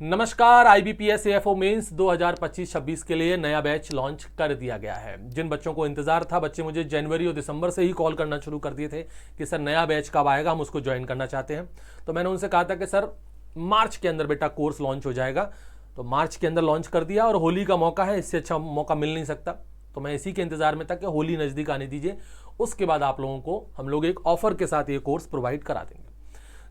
नमस्कार। IBPS AFO mains 2025-26 के लिए नया बैच लॉन्च कर दिया गया है। जिन बच्चों को इंतजार था, बच्चे मुझे जनवरी और दिसंबर से ही कॉल करना शुरू कर दिए थे कि सर नया बैच कब आएगा, हम उसको ज्वाइन करना चाहते हैं। तो मैंने उनसे कहा था कि सर मार्च के अंदर बेटा कोर्स लॉन्च हो जाएगा। तो मार्च के अंदर लॉन्च कर दिया और होली का मौका है, इससे अच्छा मौका मिल नहीं सकता। तो मैं इसी के इंतजार में था कि होली नज़दीक आने दीजिए, उसके बाद आप लोगों को हम लोग एक ऑफर के साथ ये कोर्स प्रोवाइड करा देंगे।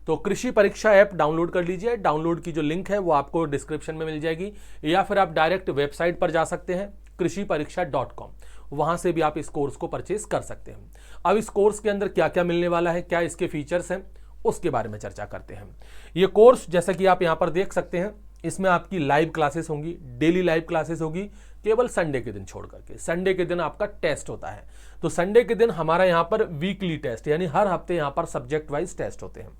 तो कृषि परीक्षा ऐप डाउनलोड कर लीजिए। डाउनलोड की जो लिंक है वो आपको डिस्क्रिप्शन में मिल जाएगी, या फिर आप डायरेक्ट वेबसाइट पर जा सकते हैं krishipareksha.com, वहां से भी आप इस कोर्स को परचेज कर सकते हैं। अब इस कोर्स के अंदर क्या क्या मिलने वाला है, क्या इसके फीचर्स हैं, उसके बारे में चर्चा करते हैं। ये कोर्स जैसा कि आप यहाँ पर देख सकते हैं, इसमें आपकी लाइव क्लासेस होंगी, डेली लाइव क्लासेस होगी, केवल संडे के दिन छोड़ करके। संडे के दिन आपका टेस्ट होता है। तो संडे के दिन हमारा यहाँ पर वीकली टेस्ट, यानी हर हफ्ते यहाँ पर सब्जेक्ट वाइज टेस्ट होते हैं।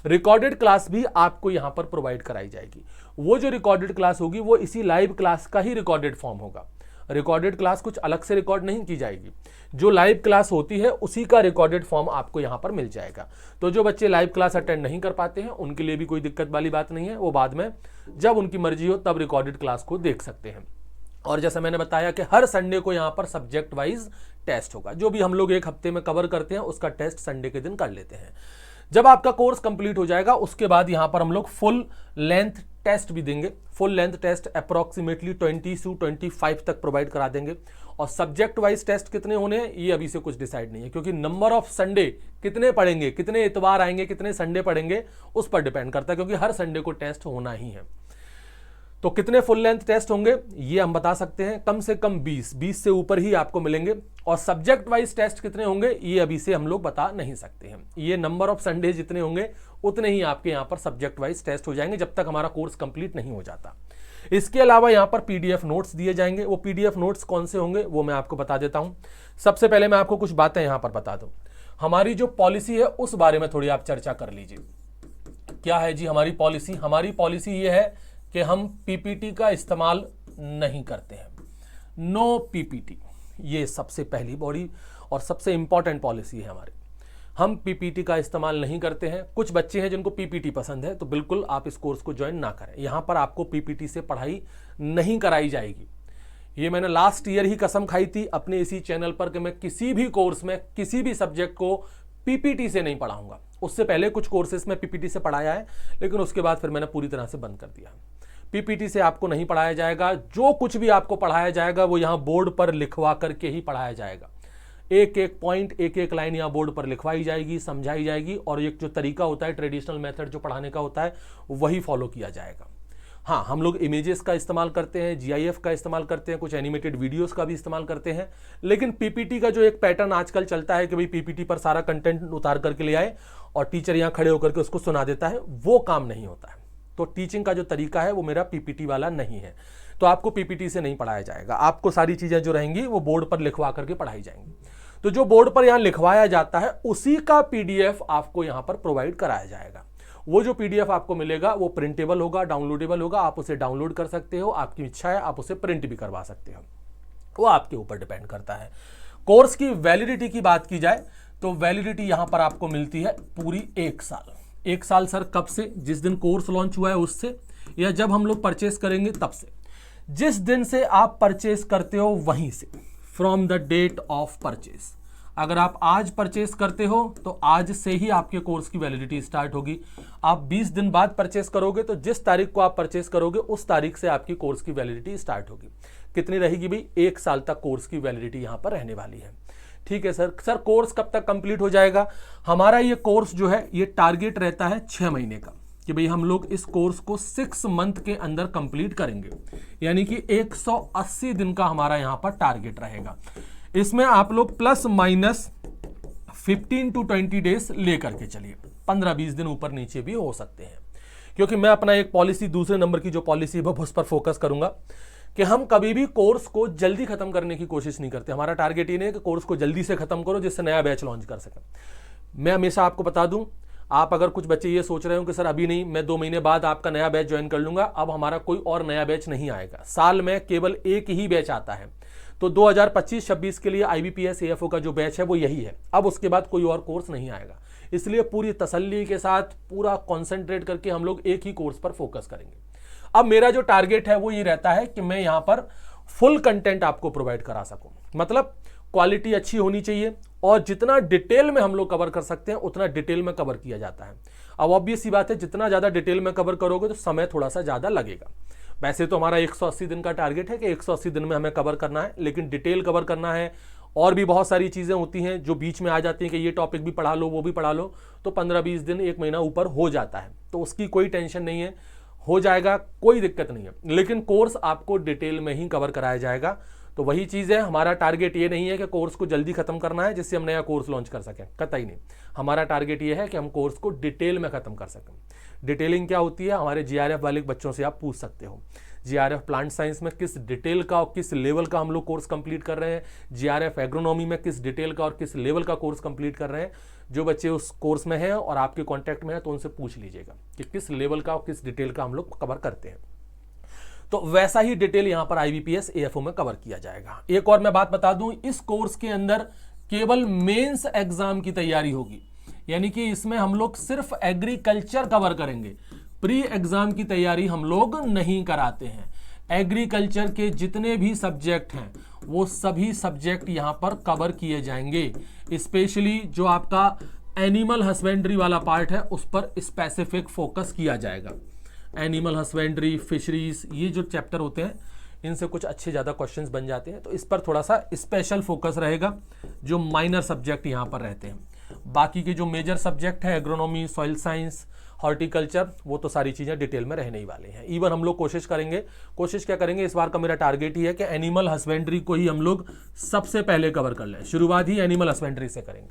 रिकॉर्डेड क्लास भी आपको यहां पर प्रोवाइड कराई जाएगी। वो जो रिकॉर्डेड क्लास होगी वो इसी लाइव क्लास का ही रिकॉर्डेड फॉर्म होगा। रिकॉर्डेड क्लास कुछ अलग से रिकॉर्ड नहीं की जाएगी, जो लाइव क्लास होती है उसी का रिकॉर्डेड फॉर्म आपको यहां पर मिल जाएगा। तो जो बच्चे लाइव क्लास अटेंड नहीं कर पाते हैं उनके लिए भी कोई दिक्कत वाली बात नहीं है, वो बाद में जब उनकी मर्जी हो तब रिकॉर्डेड क्लास को देख सकते हैं। और जैसा मैंने बताया कि हर संडे को यहाँ पर सब्जेक्ट वाइज टेस्ट होगा। जो भी हम लोग एक हफ्ते में कवर करते हैं उसका टेस्ट संडे के दिन कर लेते हैं। जब आपका कोर्स कंप्लीट हो जाएगा उसके बाद यहां पर हम लोग फुल लेंथ टेस्ट भी देंगे। फुल लेंथ टेस्ट अप्रोक्सीमेटली 20 से 25 तक प्रोवाइड करा देंगे। और सब्जेक्ट वाइज टेस्ट कितने होने हैं ये अभी से कुछ डिसाइड नहीं है, क्योंकि नंबर ऑफ संडे कितने पढ़ेंगे, कितने इतवार आएंगे, कितने संडे पढ़ेंगे, उस पर डिपेंड करता है, क्योंकि हर संडे को टेस्ट होना ही है। तो कितने फुल लेंथ टेस्ट होंगे ये हम बता सकते हैं, कम से कम 20 से ऊपर ही आपको मिलेंगे। और सब्जेक्ट वाइज टेस्ट कितने होंगे ये अभी से हम लोग बता नहीं सकते हैं। ये नंबर ऑफ संडे जितने होंगे उतने ही आपके यहाँ पर सब्जेक्ट वाइज टेस्ट हो जाएंगे, जब तक हमारा कोर्स कंप्लीट नहीं हो जाता। इसके अलावा यहाँ पर पीडीएफ नोट्स दिए जाएंगे। वो पीडीएफ नोट्स कौन से होंगे वो मैं आपको बता देता हूँ। सबसे पहले मैं आपको कुछ बातें यहाँ पर बता दूँ। हमारी जो पॉलिसी है उस बारे में थोड़ी आप चर्चा कर लीजिए। क्या है जी हमारी पॉलिसी? हमारी पॉलिसी ये है कि हम पीपीटी का इस्तेमाल नहीं करते हैं। नो पीपीटी, ये सबसे पहली बड़ी और सबसे इंपॉर्टेंट पॉलिसी है हमारी। हम पीपीटी का इस्तेमाल नहीं करते हैं। कुछ बच्चे हैं जिनको पीपीटी पसंद है, तो बिल्कुल आप इस कोर्स को ज्वाइन ना करें। यहां पर आपको पीपीटी से पढ़ाई नहीं कराई जाएगी। ये मैंने लास्ट ईयर ही कसम खाई थी अपने इसी चैनल पर कि मैं किसी भी कोर्स में किसी भी सब्जेक्ट को पीपीटी से नहीं पढ़ाऊंगा। उससे पहले कुछ कोर्सेस में पीपीटी से पढ़ाया है, लेकिन उसके बाद फिर मैंने पूरी तरह से बंद कर दिया। पीपीटी से आपको नहीं पढ़ाया जाएगा। जो कुछ भी आपको पढ़ाया जाएगा वो यहाँ बोर्ड पर लिखवा करके ही पढ़ाया जाएगा। एक एक पॉइंट, एक एक लाइन यहाँ बोर्ड पर लिखवाई जाएगी, समझाई जाएगी, और एक जो तरीका होता है, ट्रेडिशनल मेथड जो पढ़ाने का होता है, वही फॉलो किया जाएगा। हाँ, हम लोग इमेजेस का इस्तेमाल करते हैं, जीआईएफ का इस्तेमाल करते हैं, कुछ एनिमेटेड वीडियोस का भी इस्तेमाल करते हैं, लेकिन पीपीटी का जो एक पैटर्न आजकल चलता है कि भाई पीपीटी पर सारा कंटेंट उतार करके ले आए और टीचर यहाँ खड़े होकर के उसको सुना देता है, वो काम नहीं होता है। तो टीचिंग का जो तरीका है वो मेरा पीपीटी वाला नहीं है। तो आपको पीपीटी से नहीं पढ़ाया जाएगा। आपको सारी चीजें जो रहेंगी वो बोर्ड पर लिखवा करके पढ़ाई जाएंगी। तो जो बोर्ड पर यहां लिखवाया जाता है उसी का पीडीएफ आपको यहां पर प्रोवाइड कराया जाएगा। वो जो पीडीएफ आपको मिलेगा वो प्रिंटेबल होगा, डाउनलोडेबल होगा। आप उसे डाउनलोड कर सकते हो, आपकी इच्छा है आप उसे प्रिंट भी करवा सकते हो, वो आपके ऊपर डिपेंड करता है। कोर्स की वैलिडिटी की बात की जाए तो वैलिडिटी यहां पर आपको मिलती है पूरी 1 साल। 1 साल सर कब से? जिस दिन कोर्स लॉन्च हुआ है उससे, या जब हम लोग परचेस करेंगे तब से। जिस दिन से आप परचेस करते हो वहीं से, from the date of purchase. अगर आप आज परचेस करते हो तो आज से ही आपके कोर्स की वैलिडिटी स्टार्ट होगी। आप 20 दिन बाद परचेस करोगे तो जिस तारीख को आप परचेस करोगे उस तारीख से आपकी कोर्स की वैलिडिटी स्टार्ट होगी। कितनी रहेगी भाई? 1 साल तक कोर्स की वैलिडिटी यहां पर रहने वाली है। ठीक है सर कोर्स कब तक कंप्लीट हो जाएगा? हमारा ये कोर्स जो है ये टारगेट रहता है 6 महीने का, कि भाई हम लोग इस कोर्स को 6 मंथ के अंदर कंप्लीट करेंगे, यानी कि 180 दिन का हमारा यहां पर टारगेट रहेगा। इसमें आप लोग प्लस माइनस 15 to 20 डेज लेकर के चलिए, 15-20 दिन ऊपर नीचे भी हो सकते हैं, क्योंकि मैं अपना एक पॉलिसी, दूसरे नंबर की जो पॉलिसी है उस पर फोकस करूंगा कि हम कभी भी कोर्स को जल्दी खत्म करने की कोशिश नहीं करते। हमारा टारगेट ये नहीं है कि कोर्स को जल्दी से खत्म करो जिससे नया बैच लॉन्च कर सकें। मैं हमेशा आपको बता दूं, आप अगर कुछ बच्चे ये सोच रहे हो कि सर अभी नहीं, मैं 2 महीने बाद आपका नया बैच ज्वाइन कर लूंगा, अब हमारा कोई और नया बैच नहीं आएगा। साल में केवल एक ही बैच आता है। तो 2025-26 के लिए आईबीपीएस एएफओ का जो बैच है वो यही है। अब उसके बाद कोई और कोर्स नहीं आएगा। इसलिए पूरी तसल्ली के साथ पूरा कॉन्सेंट्रेट करके हम लोग एक ही कोर्स पर फोकस करेंगे। अब मेरा जो टारगेट है वो ये रहता है कि मैं यहां पर फुल कंटेंट आपको प्रोवाइड करा सकूं, मतलब क्वालिटी अच्छी होनी चाहिए और जितना डिटेल में हम लोग कवर कर सकते हैं उतना डिटेल में कवर किया जाता है। अब ऑब्वियस सी बात है, जितना ज़्यादा डिटेल में कवर करोगे तो समय थोड़ा सा ज़्यादा लगेगा। वैसे तो हमारा 180 दिन का टारगेट है कि 180 दिन में हमें कवर करना है, लेकिन डिटेल कवर करना है और भी बहुत सारी चीज़ें होती हैं जो बीच में आ जाती हैं कि ये टॉपिक भी पढ़ा लो वो भी पढ़ा लो, तो 15-20 दिन 1 महीना ऊपर हो जाता है। तो उसकी कोई टेंशन नहीं है, हो जाएगा, कोई दिक्कत नहीं है, लेकिन कोर्स आपको डिटेल में ही कवर कराया जाएगा। तो वही चीज़ है, हमारा टारगेट ये नहीं है कि कोर्स को जल्दी खत्म करना है जिससे हम नया कोर्स लॉन्च कर सकें, कतई नहीं। हमारा टारगेट ये है कि हम कोर्स को डिटेल में खत्म कर सकें। डिटेलिंग क्या होती है, हमारे जीआरएफ वाले बच्चों से आप पूछ सकते हो। जीआरएफ प्लांट साइंस में किस डिटेल का और किस लेवल का हम लोग कोर्स कंप्लीट कर रहे हैं, जीआरएफ एग्रोनॉमी में किस डिटेल का और किस लेवल का कोर्स कंप्लीट कर रहे हैं। जो बच्चे उस कोर्स में हैं और आपके कांटेक्ट में हैं तो उनसे पूछ लीजिएगा कि किस लेवल का और किस डिटेल का हम लोग कवर करते हैं। तो वैसा ही डिटेल यहां पर आईबीपीएस एएफओ में कवर किया जाएगा। एक और मैं बात बता दूं, इस कोर्स के अंदर केवल मेंस एग्जाम की तैयारी होगी, यानी कि इसमें हम लोग सिर्फ एग्रीकल्चर कवर करेंगे। प्री एग्जाम की तैयारी हम लोग नहीं कराते हैं। एग्रीकल्चर के जितने भी सब्जेक्ट हैं वो सभी सब्जेक्ट यहां पर कवर किए जाएंगे। स्पेशली जो आपका एनिमल हस्बेंड्री वाला पार्ट है उस पर स्पेसिफिक फोकस किया जाएगा। एनिमल हस्बेंड्री, फिशरीज, ये जो चैप्टर होते हैं इनसे कुछ अच्छे ज़्यादा क्वेश्चंस बन जाते हैं, तो इस पर थोड़ा सा स्पेशल फोकस रहेगा जो माइनर सब्जेक्ट यहाँ पर रहते हैं। बाकी के जो मेजर सब्जेक्ट है एग्रोनॉमी, सॉइल साइंस, हॉर्टिकल्चर, वो तो सारी चीज़ें डिटेल में रहने ही वाले हैं। इवन हम लोग कोशिश क्या करेंगे, इस बार का मेरा टारगेट ही है कि एनिमल हस्बेंड्री को ही हम लोग सबसे पहले कवर कर लें। शुरुआत ही एनिमल हस्बेंड्री से करेंगे,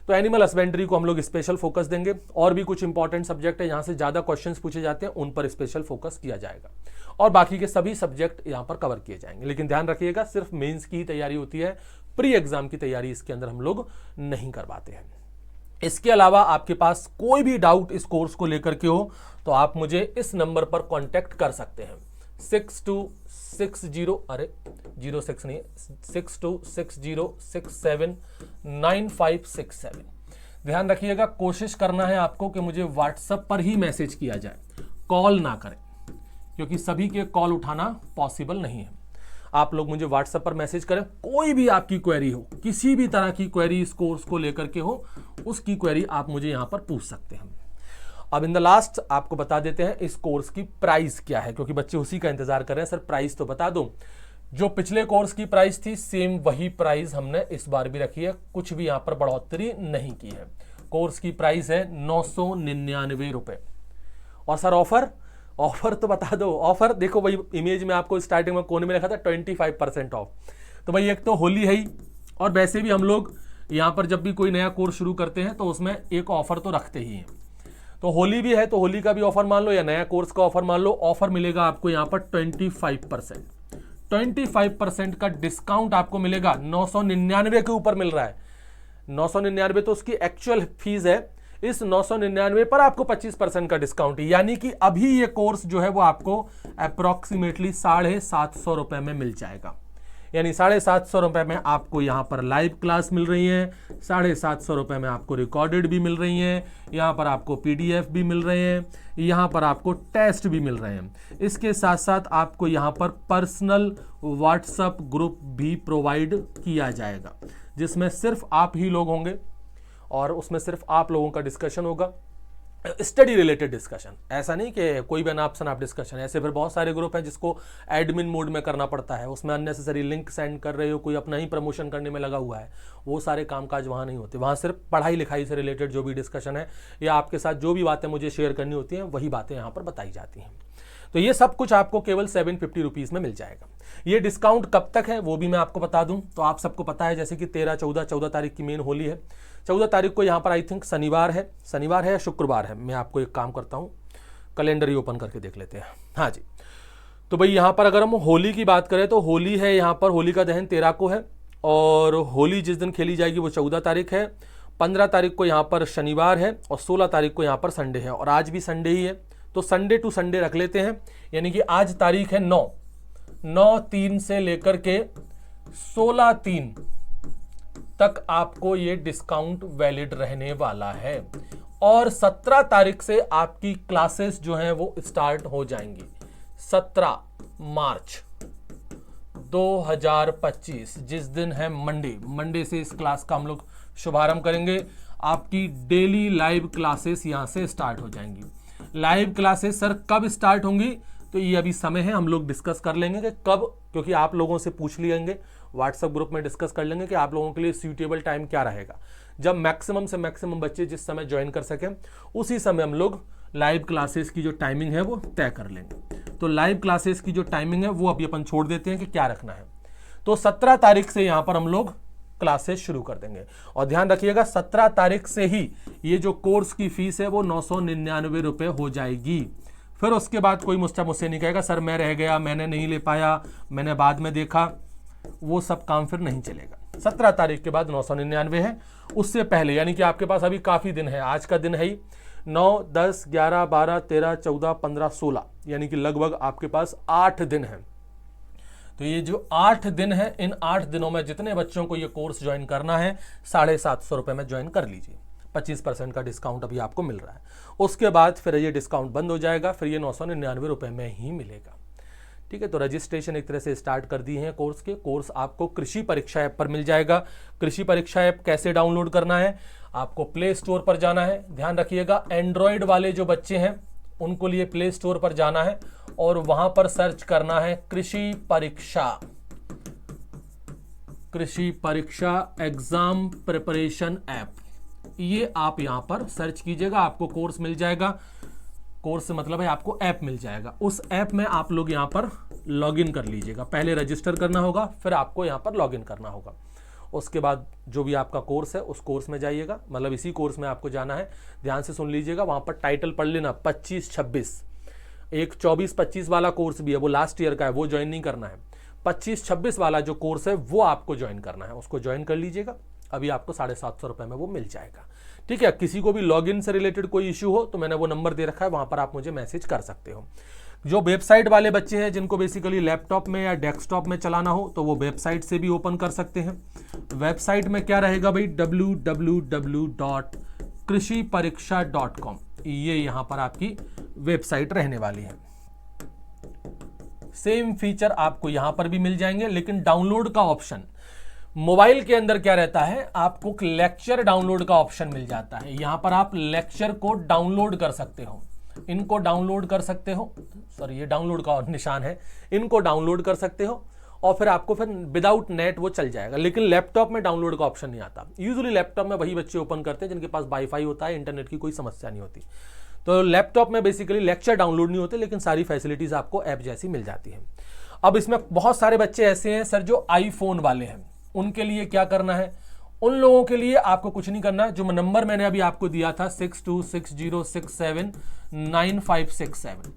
तो एनिमल हस्बेंड्री को हम लोग स्पेशल फोकस देंगे। और भी कुछ इंपॉर्टेंट सब्जेक्ट है जहां से ज़्यादा क्वेश्चंस पूछे जाते हैं उन पर स्पेशल फोकस किया जाएगा और बाकी के सभी सब्जेक्ट यहां पर कवर किए जाएंगे। लेकिन ध्यान रखिएगा, सिर्फ मेंस की तैयारी होती है, प्री एग्जाम की तैयारी इसके अंदर हम लोग नहीं करवाते हैं। इसके अलावा आपके पास कोई भी डाउट इस कोर्स को लेकर के हो तो आप मुझे इस नंबर पर कॉन्टेक्ट कर सकते हैं। 6260 ध्यान रखिएगा, कोशिश करना है आपको कि मुझे व्हाट्सएप पर ही मैसेज किया जाए, कॉल ना करें, क्योंकि सभी के कॉल उठाना पॉसिबल नहीं है। आप लोग मुझे व्हाट्सएप पर मैसेज करें, कोई भी आपकी क्वेरी हो, किसी भी तरह की क्वेरी इस कोर्स को लेकर के हो, उसकी क्वेरी आप मुझे यहां पर पूछ सकते हैं। अब इन द लास्ट आपको बता देते हैं इस कोर्स की प्राइस क्या है, क्योंकि बच्चे उसी का इंतजार कर रहे हैं। सर प्राइस तो बता दो। जो पिछले कोर्स की प्राइस थी सेम वही प्राइस हमने इस बार भी रखी है, कुछ भी यहां पर बढ़ोतरी नहीं की है। कोर्स की प्राइस है 999 रुपए। और सर ऑफर तो बता दो। ऑफर देखो भाई, इमेज में आपको स्टार्टिंग में कोने में लिखा था 25% ऑफ। तो भाई एक तो होली है ही, और वैसे भी हम लोग यहाँ पर जब भी कोई नया कोर्स शुरू करते हैं तो उसमें एक ऑफर तो रखते ही हैं। तो होली भी है तो होली का भी ऑफर मान लो या नया कोर्स का ऑफर मान लो। ऑफर मिलेगा आपको यहाँ पर 25% का डिस्काउंट आपको मिलेगा। 999 के ऊपर मिल रहा है। 999 तो उसकी एक्चुअल फीस है, इस 999 पर आपको 25% का डिस्काउंट है। यानी कि अभी ये कोर्स जो है वो आपको अप्रोक्सीमेटली 750 रुपए में मिल जाएगा। यानी 750 रुपए में आपको यहाँ पर लाइव क्लास मिल रही है, 750 रुपए में आपको रिकॉर्डेड भी मिल रही हैं, यहाँ पर आपको पीडीएफ भी मिल रहे हैं, यहाँ पर आपको टेस्ट भी मिल रहे हैं। इसके साथ साथ आपको यहाँ पर पर्सनल व्हाट्सएप ग्रुप भी प्रोवाइड किया जाएगा, जिसमें सिर्फ आप ही लोग होंगे और उसमें सिर्फ आप लोगों का डिस्कशन होगा, स्टडी रिलेटेड डिस्कशन। ऐसा नहीं कि कोई भी अनाप शनाप डिस्कशन। ऐसे फिर बहुत सारे ग्रुप हैं जिसको एडमिन मोड में करना पड़ता है, उसमें अननेसेसरी लिंक सेंड कर रहे हो, कोई अपना ही प्रमोशन करने में लगा हुआ है, वो सारे कामकाज वहाँ नहीं होते। वहाँ सिर्फ पढ़ाई लिखाई से रिलेटेड जो भी डिस्कशन है या आपके साथ जो भी बातें मुझे शेयर करनी होती हैं वही बातें यहाँ पर बताई जाती हैं। तो ये सब कुछ आपको केवल 750 रुपीज़ में मिल जाएगा। ये डिस्काउंट कब तक है वो भी मैं आपको बता दूं। तो आप सबको पता है जैसे कि 14 तारीख की मेन होली है। 14 तारीख को यहाँ पर आई थिंक शनिवार है या शुक्रवार है। मैं आपको एक काम करता हूँ, कैलेंडर ही ओपन करके देख लेते हैं। हाँ जी, तो भाई यहाँ पर अगर हम होली की बात करें तो होली है यहाँ पर, होली का दहन 13 को है और होली जिस दिन खेली जाएगी वो 14 तारीख है। 15 तारीख को यहाँ पर शनिवार है और 16 तारीख को यहाँ पर संडे है और आज भी संडे ही है। तो संडे टू संडे रख लेते हैं, यानी कि आज तारीख है 9/3 से लेकर के 16/3 तक आपको ये डिस्काउंट वैलिड रहने वाला है और 17 तारीख से आपकी क्लासेस जो हैं वो स्टार्ट हो जाएंगी। 17 मार्च 2025 जिस दिन है मंडे से इस क्लास का हम लोग शुभारंभ करेंगे। आपकी डेली लाइव क्लासेस यहां से स्टार्ट हो जाएंगी। लाइव क्लासेस सर कब स्टार्ट होंगी, तो ये अभी समय है, हम लोग डिस्कस कर लेंगे कि कब, क्योंकि आप लोगों से पूछ लेंगे, व्हाट्सएप ग्रुप में डिस्कस कर लेंगे कि आप लोगों के लिए सूटेबल टाइम क्या रहेगा। जब मैक्सिमम से मैक्सिमम बच्चे जिस समय ज्वाइन कर सकें उसी समय हम लोग लाइव क्लासेस की जो टाइमिंग है वो तय कर लेंगे। तो लाइव क्लासेस की जो टाइमिंग है वो अभी अपन छोड़ देते हैं कि क्या रखना है। तो 17 तारीख से यहां पर हम लोग क्लासेस शुरू कर देंगे और ध्यान रखिएगा 17 तारीख से ही ये जो कोर्स की फीस है वो 999 रुपए हो जाएगी। फिर उसके बाद कोई मुझसे नहीं कहेगा सर मैं रह गया, मैंने नहीं ले पाया, मैंने बाद में देखा, वो सब काम फिर नहीं चलेगा। 17 तारीख के बाद 999 है। उससे पहले यानी कि आपके पास अभी काफी दिन है, आज का दिन है ही 9, 10, 11, 12, 13, 14, 15, 16 यानी कि लगभग आपके पास 8 दिन है। तो ये जो 8 दिन है, इन 8 दिनों में जितने बच्चों को ये कोर्स ज्वाइन करना है 750 रुपए में ज्वाइन कर लीजिए। 25% का डिस्काउंट अभी आपको मिल रहा है। उसके बाद फिर ये डिस्काउंट बंद हो जाएगा, फिर ये 999 रुपए में ही मिलेगा। ठीक है, तो रजिस्ट्रेशन एक तरह से स्टार्ट कर दिए हैं कोर्स के। कोर्स आपको कृषि परीक्षा ऐप पर मिल जाएगा। कृषि परीक्षा ऐप कैसे डाउनलोड करना है, आपको प्ले स्टोर पर जाना है। ध्यान रखिएगा एंड्रॉयड वाले जो बच्चे हैं उनको लिए प्ले स्टोर पर जाना है और वहां पर सर्च करना है कृषि परीक्षा एग्जाम प्रिपरेशन ऐप। ये आप यहां पर सर्च कीजिएगा, आपको कोर्स मिल जाएगा। कोर्स से मतलब है आपको ऐप मिल जाएगा। उस ऐप में आप लोग यहां पर लॉगिन कर लीजिएगा। पहले रजिस्टर करना होगा, फिर आपको यहां पर लॉगिन करना होगा। उसके बाद जो भी आपका कोर्स है उस कोर्स में जाइएगा, मतलब इसी कोर्स में आपको जाना है। ध्यान से सुन लीजिएगा, वहां पर टाइटल पढ़ लेना 25-26। एक 24-25 वाला कोर्स भी है, वो लास्ट ईयर का है, वो ज्वाइन नहीं करना है। 25-26 वाला जो कोर्स है वो आपको ज्वाइन करना है, उसको ज्वाइन कर लीजिएगा। अभी आपको 750 रुपए में वो मिल जाएगा। ठीक है, किसी को भी लॉगिन से रिलेटेड कोई इश्यू हो तो मैंने वो नंबर दे रखा है, वहां पर आप मुझे मैसेज कर सकते हो। जो वेबसाइट वाले बच्चे हैं जिनको बेसिकली लैपटॉप में या डेस्कटॉप में चलाना हो तो वो वेबसाइट से भी ओपन कर सकते हैं। वेबसाइट में क्या रहेगा भाई, www.krishipariksha.com, ये यहां पर आपकी वेबसाइट रहने वाली है। सेम फीचर आपको यहां पर भी मिल जाएंगे, लेकिन डाउनलोड का ऑप्शन मोबाइल के अंदर क्या रहता है, आपको लेक्चर डाउनलोड का ऑप्शन मिल जाता है। यहां पर आप लेक्चर को डाउनलोड कर सकते हो, इनको डाउनलोड कर सकते हो, सॉरी ये डाउनलोड का निशान है, इनको डाउनलोड कर सकते हो और फिर आपको फिर विदाउट नेट वो चल जाएगा। लेकिन लैपटॉप में डाउनलोड का ऑप्शन नहीं आता। यूजुअली लैपटॉप में वही बच्चे ओपन करते हैं जिनके पास वाईफाई होता है, इंटरनेट की कोई समस्या नहीं होती। तो लैपटॉप में बेसिकली लेक्चर डाउनलोड नहीं होते, लेकिन सारी फैसिलिटीज आपको ऐप जैसी मिल जाती है। अब इसमें बहुत सारे बच्चे ऐसे हैं सर जो आईफोन वाले हैं, उनके लिए क्या करना है, उन लोगों के लिए आपको कुछ नहीं करना। जो नंबर मैंने अभी आपको दिया था 6260679567,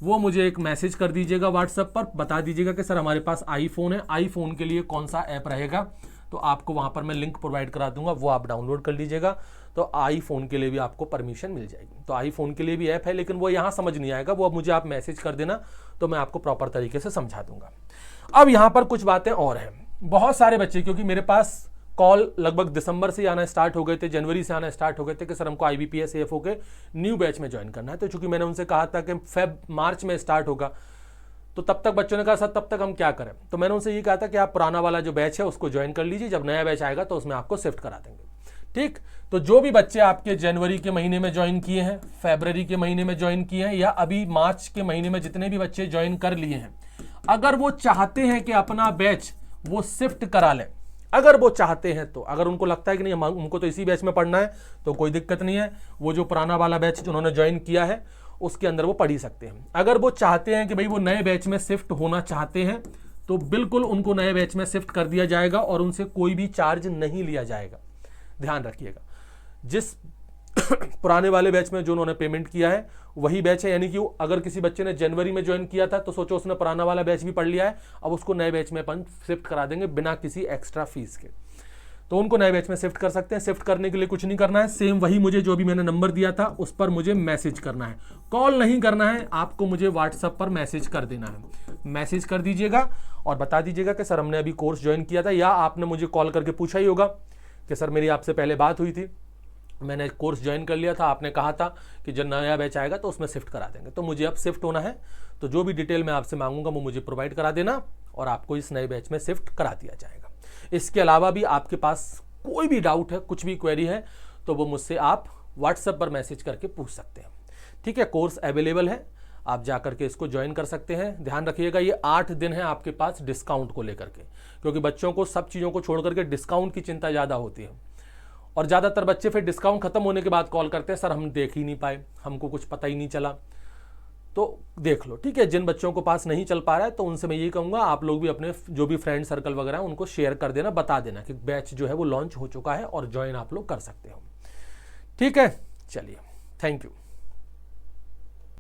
वो मुझे एक मैसेज कर दीजिएगा व्हाट्सएप पर, बता दीजिएगा कि सर हमारे पास आईफोन है, आईफोन के लिए कौन सा ऐप रहेगा। तो आपको वहां पर मैं लिंक प्रोवाइड करा दूंगा, वो आप डाउनलोड कर लीजिएगा। तो आईफोन के लिए भी आपको परमिशन मिल जाएगी। तो आईफोन के लिए भी ऐप है, लेकिन वो यहाँ समझ नहीं आएगा, वो अब मुझे आप मैसेज कर देना तो मैं आपको प्रॉपर तरीके से समझा दूंगा। अब यहाँ पर कुछ बातें और हैं। बहुत सारे बच्चे, क्योंकि मेरे पास कॉल लगभग दिसंबर से आना स्टार्ट हो गए थे, जनवरी से आना स्टार्ट हो गए थे कि सर हमको IBPS AFO के न्यू बैच में ज्वाइन करना है। तो चूंकि मैंने उनसे कहा था कि मार्च में स्टार्ट होगा, तो तब तक बच्चों ने कहा सर तब तक हम क्या करें। तो मैंने उनसे ये कहा था कि आप पुराना वाला जो बैच है उसको ज्वाइन कर लीजिए, जब नया बैच आएगा तो उसमें आपको शिफ्ट करा देंगे। ठीक, तो जो भी बच्चे आपके जनवरी के महीने में ज्वाइन किए हैं, फरवरी के महीने में ज्वाइन किए हैं, या अभी मार्च के महीने में जितने भी बच्चे ज्वाइन कर लिए हैं, अगर वो चाहते हैं कि अपना बैच वो शिफ्ट करा लें, अगर वो चाहते हैं तो, अगर उनको लगता है कि नहीं उनको तो इसी बैच में पढ़ना है, तो कोई दिक्कत नहीं है। वो जो पुराना वाला बैच उन्होंने ज्वाइन किया है उसके अंदर वो पढ़ ही सकते हैं। अगर वो चाहते हैं कि भाई वो नए बैच में शिफ्ट होना चाहते हैं, तो बिल्कुल उनको नए बैच में शिफ्ट कर दिया जाएगा और उनसे कोई भी चार्ज नहीं लिया जाएगा। ध्यान रखिएगा, जिस पुराने वाले बैच में जो उन्होंने पेमेंट किया है वही बैच है। यानी कि अगर किसी बच्चे ने जनवरी में ज्वाइन किया था तो सोचो उसने पुराना वाला बैच भी पढ़ लिया है, अब उसको नए बैच में अपन शिफ्ट करा देंगे बिना किसी एक्स्ट्रा फीस के। तो उनको नए बैच में शिफ्ट कर सकते हैं। शिफ्ट करने के लिए कुछ नहीं करना है, सेम वही मुझे जो भी मैंने नंबर दिया था उस पर मुझे मैसेज करना है, कॉल नहीं करना है, आपको मुझे व्हाट्सएप पर मैसेज कर देना है। मैसेज कर दीजिएगा और बता दीजिएगा कि सर हमने अभी कोर्स ज्वाइन किया था, या आपने मुझे कॉल करके पूछा ही होगा कि सर मेरी आपसे पहले बात हुई थी, मैंने कोर्स ज्वाइन कर लिया था, आपने कहा था कि जब नया बैच आएगा तो उसमें शिफ्ट करा देंगे, तो मुझे अब शिफ्ट होना है, तो जो भी डिटेल मैं आपसे मांगूंगा वो मुझे प्रोवाइड करा देना और आपको इस नए बैच में शिफ्ट करा दिया जाएगा। इसके अलावा भी आपके पास कोई भी डाउट है, कुछ भी क्वेरी है, तो वो मुझसे आप व्हाट्सएप पर मैसेज करके पूछ सकते हैं। ठीक है, कोर्स अवेलेबल है, आप जा करके इसको ज्वाइन कर सकते हैं। ध्यान रखिएगा ये 8 दिन है आपके पास डिस्काउंट को लेकर के, क्योंकि बच्चों को सब चीज़ों को छोड़ करके डिस्काउंट की चिंता ज़्यादा होती है और ज़्यादातर बच्चे फिर डिस्काउंट खत्म होने के बाद कॉल करते हैं, सर हम देख ही नहीं पाए, हमको कुछ पता ही नहीं चला। तो देख लो, ठीक है, जिन बच्चों को पास नहीं चल पा रहा है तो उनसे मैं यही कहूँगा आप लोग भी अपने जो भी फ्रेंड सर्कल वगैरह है उनको शेयर कर देना, बता देना कि बैच जो है वो लॉन्च हो चुका है और ज्वाइन आप लोग कर सकते हो। ठीक है, चलिए, थैंक यू।